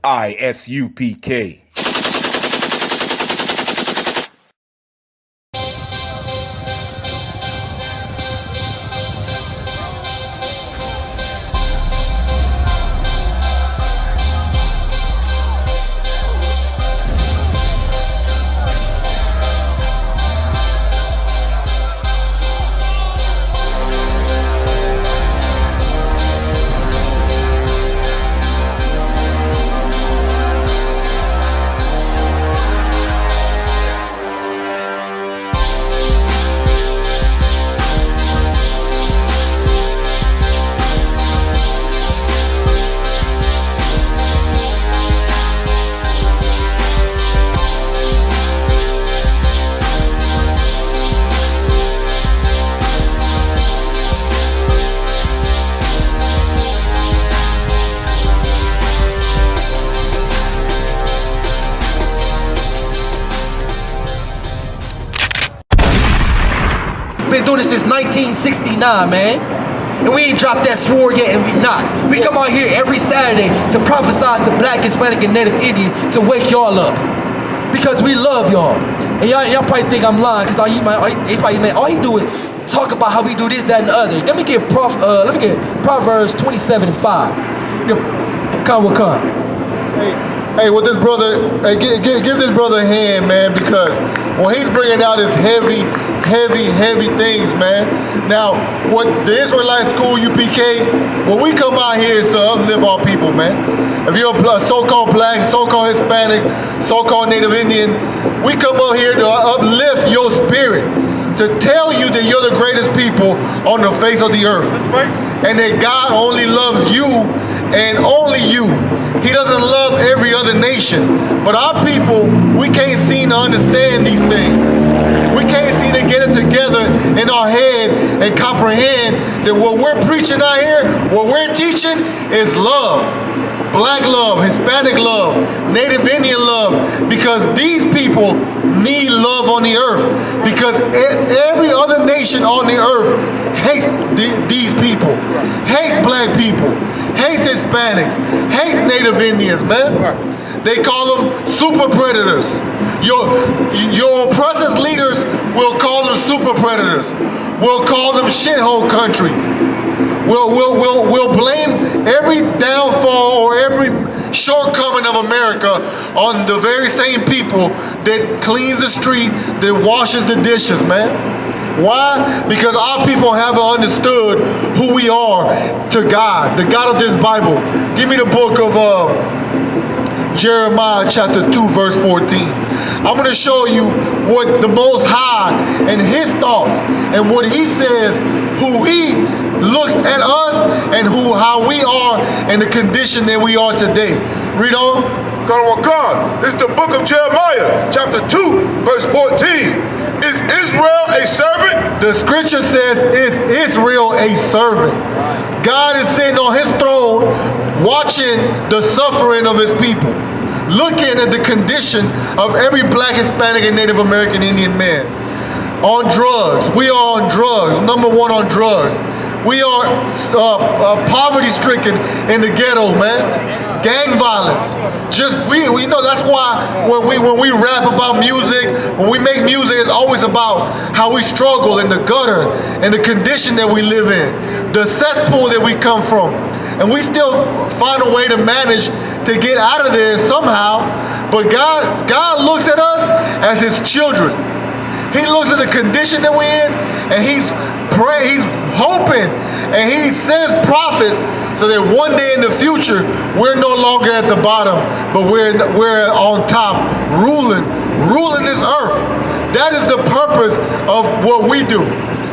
ISUPK. Been doing this since 1969, man. And we ain't dropped that sword yet, and we not. We come out here every Saturday to prophesize to Black, Hispanic, and Native Indian to wake y'all up. Because we love y'all. And y'all probably think I'm lying, because all he do is talk about how we do this, that, and the other. Let me get Proverbs 27 and 5. Come. Hey, with this brother, hey, give this brother a hand, man, because when he's bringing out his heavy things, man. Now, what the Israelite School UPK, what we come out here is to uplift our people, man. If you're a so-called Black, so-called Hispanic, so-called Native Indian, we come out here to uplift your spirit, to tell you that you're the greatest people on the face of the earth. That's right. And that God only loves you and only you. He doesn't love every other nation. But our people, we can't seem to understand these things. We can't seem to get it together in our head and comprehend that what we're preaching out here, what we're teaching is love. Black love, Hispanic love, Native Indian love, because these people need love on the earth. Because every other nation on the earth hates these people, hates Black people, hates Hispanics, hates Native Indians, man. They call them super predators. Your oppressors leaders will call them super predators. We'll call them shithole countries. We'll blame every downfall or every shortcoming of America on the very same people that cleans the street, that washes the dishes, man. Why? Because our people haven't understood who we are to God, the God of this Bible. Give me the book of Jeremiah chapter 2, verse 14. I'm going to show you what the Most High and His thoughts and what He says, who He looks at us and how we are and the condition that we are today. Read on. God. It's the book of Jeremiah, chapter 2, verse 14. Is Israel a servant? The scripture says, is Israel a servant? God is sitting on His throne watching the suffering of His people, looking at the condition of every Black, Hispanic, and Native American Indian man. On drugs. We are on drugs. Number one on drugs. We are poverty-stricken in the ghetto, man. Gang violence. We know that's why when we rap about music, when we make music, it's always about how we struggle in the gutter and the condition that we live in, the cesspool that we come from. And we still find a way to manage to get out of there somehow. But God looks at us as His children. He looks at the condition that we're in, and He's praying, He's hoping, and He sends prophets so that one day in the future, we're no longer at the bottom, but we're on top, ruling this earth. That is the purpose of what we do.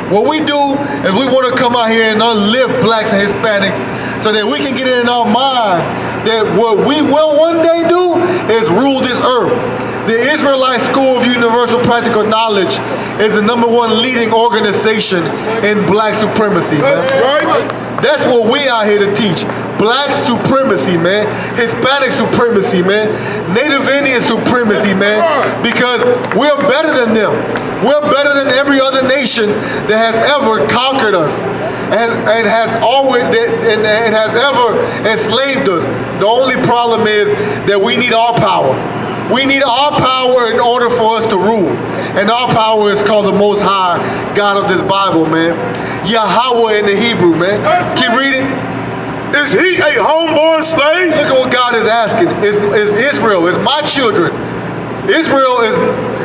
What we do is we want to come out here and uplift Blacks and Hispanics so that we can get it in our mind that what we will one day do is rule this earth. The Israelite School of Universal Practical Knowledge is the #1 leading organization in Black supremacy, man. That's right. That's what we out here to teach. Black supremacy, man. Hispanic supremacy, man. Native Indian supremacy, man. Because we're better than them. We're better than every other nation that has ever conquered us and has always and has ever enslaved us. The only problem is that we need our power. We need our power in order for us to rule. And our power is called the Most High God of this Bible, man. Yahweh in the Hebrew, man. Keep reading. Is he a homeborn slave? Look at what God is asking. Is Israel, is my children. Israel is,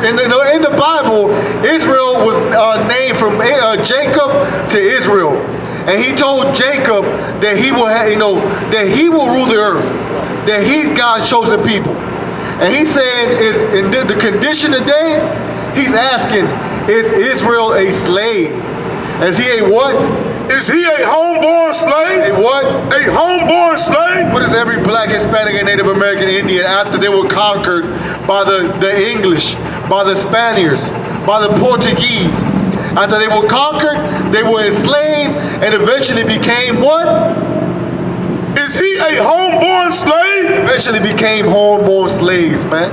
in the Bible, Israel was named from Jacob to Israel. And he told Jacob that he will have, that he will rule the earth. That he's God's chosen people. And he's saying, is in the condition today, he's asking, is Israel a slave? Is he a what? Is he a homeborn slave? A what? A homeborn slave? What is every black, Hispanic, and Native American Indian after they were conquered by the English, by the Spaniards, by the Portuguese? After they were conquered, they were enslaved and eventually became what? Is he a homeborn slave? Eventually became homeborn slaves, man.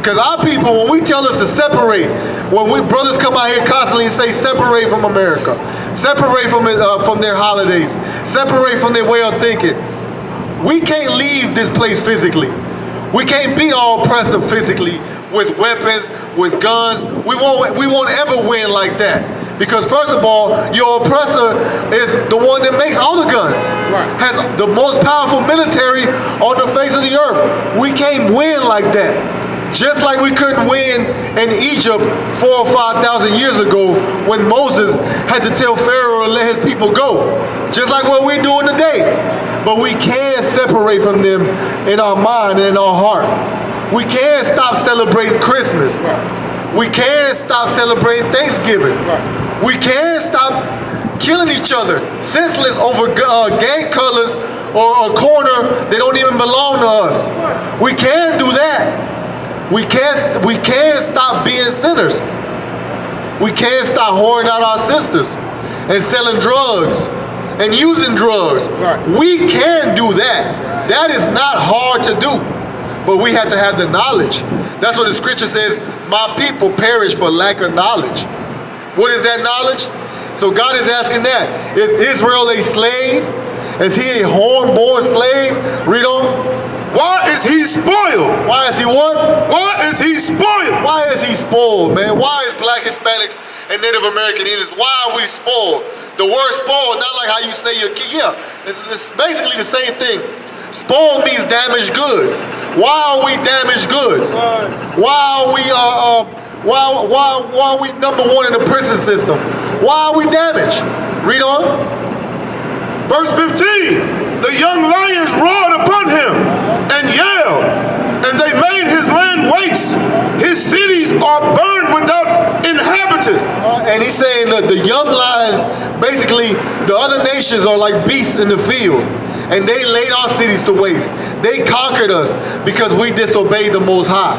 Because our people, when we tell us to separate, when we brothers come out here constantly and say separate from America, separate from their holidays, separate from their way of thinking, we can't leave this place physically. We can't beat our oppressor physically with weapons, with guns. We won't ever win like that. Because first of all, your oppressor is the one that makes all the guns. Right. Has the most powerful military on the face of the earth. We can't win like that. Just like we couldn't win in Egypt 4,000 or 5,000 years ago when Moses had to tell Pharaoh to let his people go. Just like what we're doing today. But we can separate from them in our mind and in our heart. We can stop celebrating Christmas. Right. We can stop celebrating Thanksgiving. Right. We can stop killing each other senseless over gang colors or a corner that don't even belong to us. We can do that. We can stop being sinners. We can stop whoring out our sisters and selling drugs and using drugs. Right. We can do that. That is not hard to do. But we have to have the knowledge. That's what the scripture says, my people perish for lack of knowledge. What is that knowledge? So God is asking that. Is Israel a slave? Is he a horn-born slave? Read on. Why is he spoiled? Why is he what? Why is he spoiled? Why is he spoiled, man? Why is black, Hispanics, and Native American Indians, why are we spoiled? The word spoiled, not like how you say your kid. Yeah, it's basically the same thing. Spoiled means damaged goods. Why are we damaged goods? Why are we why are we number one in the prison system? Why are we damaged? Read on. Verse 15. The young lions roared upon him and yelled, and they made his land waste. His cities are burned without inhabitant. And he's saying that the young lions, basically, the other nations are like beasts in the field. And they laid our cities to waste. They conquered us because we disobeyed the Most High.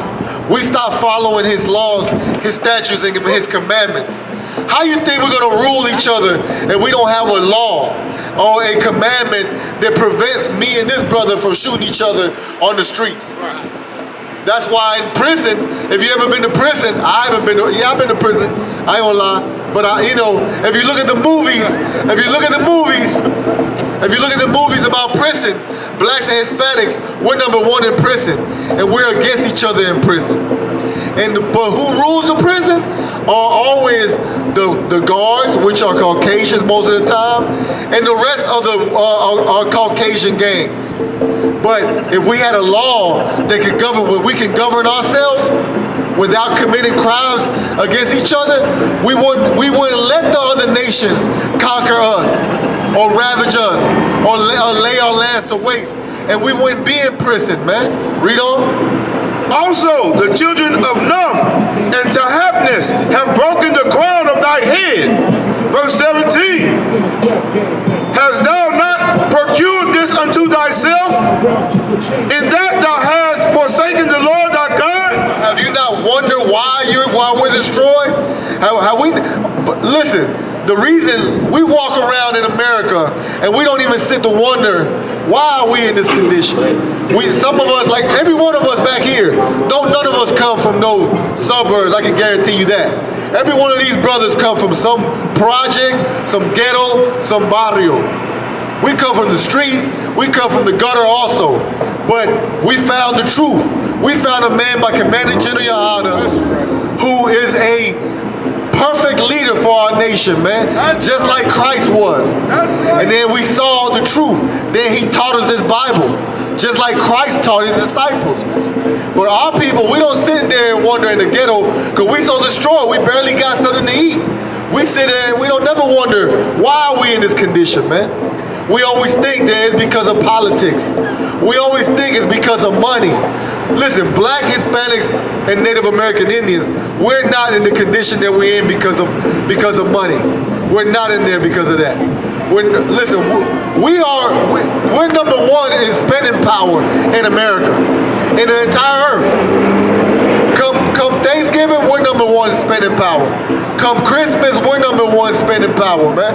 We stopped following his laws, his statutes, and his commandments. How you think we're going to rule each other if we don't have a law or a commandment that prevents me and this brother from shooting each other on the streets? That's why in prison, if you ever been to prison, I've been to prison. I ain't gonna lie. But if you look at the movies, about prison, blacks and Hispanics, we're number one in prison. And we're against each other in prison. But who rules the prison are always the guards, which are Caucasians most of the time, and the rest of are Caucasian gangs. But if we had a law that could govern, where we can govern ourselves without committing crimes against each other, we wouldn't let the other nations conquer us or ravage us or lay our lands to waste, and we wouldn't be in prison, man. Read on. Also, the children of Nuh and Tahapnes have broken the crown of thy head. Verse 17. Hast thou not procured this unto thyself, in that thou hast forsaken the Lord thy God? Have you not wondered why we're destroyed? Listen, the reason we walk around in America and we don't even sit to wonder why are we in this condition. Some of us, like every one of us back here, none of us come from no suburbs, I can guarantee you that. Every one of these brothers come from some project, some ghetto, some barrio. We come from the streets, We come from the gutter also. But we found the truth. We found a man by Commander General Yahana who is a perfect leader for our nation, man. Just like Christ was. And then we saw the truth. Then he taught us this Bible. Just like Christ taught his disciples. But our people, we don't sit there and wonder in the ghetto because we so destroyed. We barely got something to eat. We sit there and we don't never wonder why are we in this condition, man. We always think that it's because of politics. We always think it's because of money. Listen, black Hispanics and Native American Indians, we're not in the condition that we're in because of money. We're not in there because of that. We're number one in spending power in America, in the entire earth. Come Thanksgiving, we're number one in spending power. Come Christmas, we're number one in spending power, man.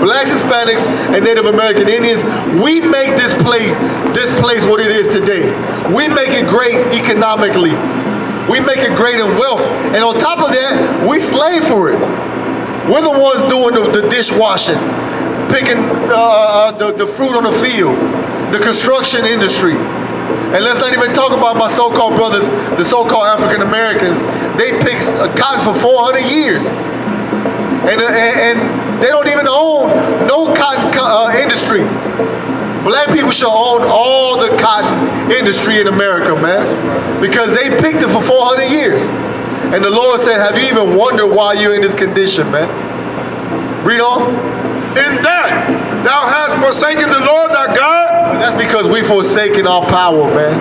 Blacks, Hispanics, and Native American Indians, we make this place what it is today. We make it great economically. We make it great in wealth. And on top of that, we slave for it. We're the ones doing the dishwashing, picking the fruit on the field, the construction industry. And let's not even talk about my so-called brothers, the so-called African Americans. They picked cotton for 400 years. And they don't even own no cotton industry. Black people should own all the cotton industry in America, man. Because they picked it for 400 years. And the Lord said, have you even wondered why you're in this condition, man? Read on. In that thou hast forsaken the Lord thy God. And that's because we forsaken our power, man.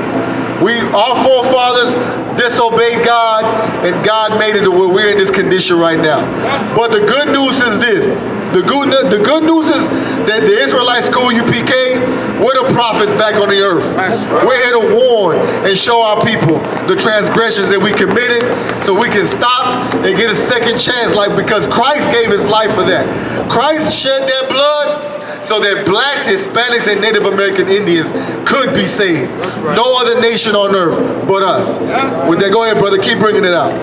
Our forefathers disobeyed God, and God made it to where we're in this condition right now. But the good news is this. The good news is that the Israelite school, UPK, we're the prophets back on the earth. We're here to warn and show our people the transgressions that we committed so we can stop and get a second chance, because Christ gave his life for that. Christ shed that blood so that blacks, Hispanics, and Native American Indians could be saved. No other nation on earth but us. With that, go ahead, brother. Keep bringing it out.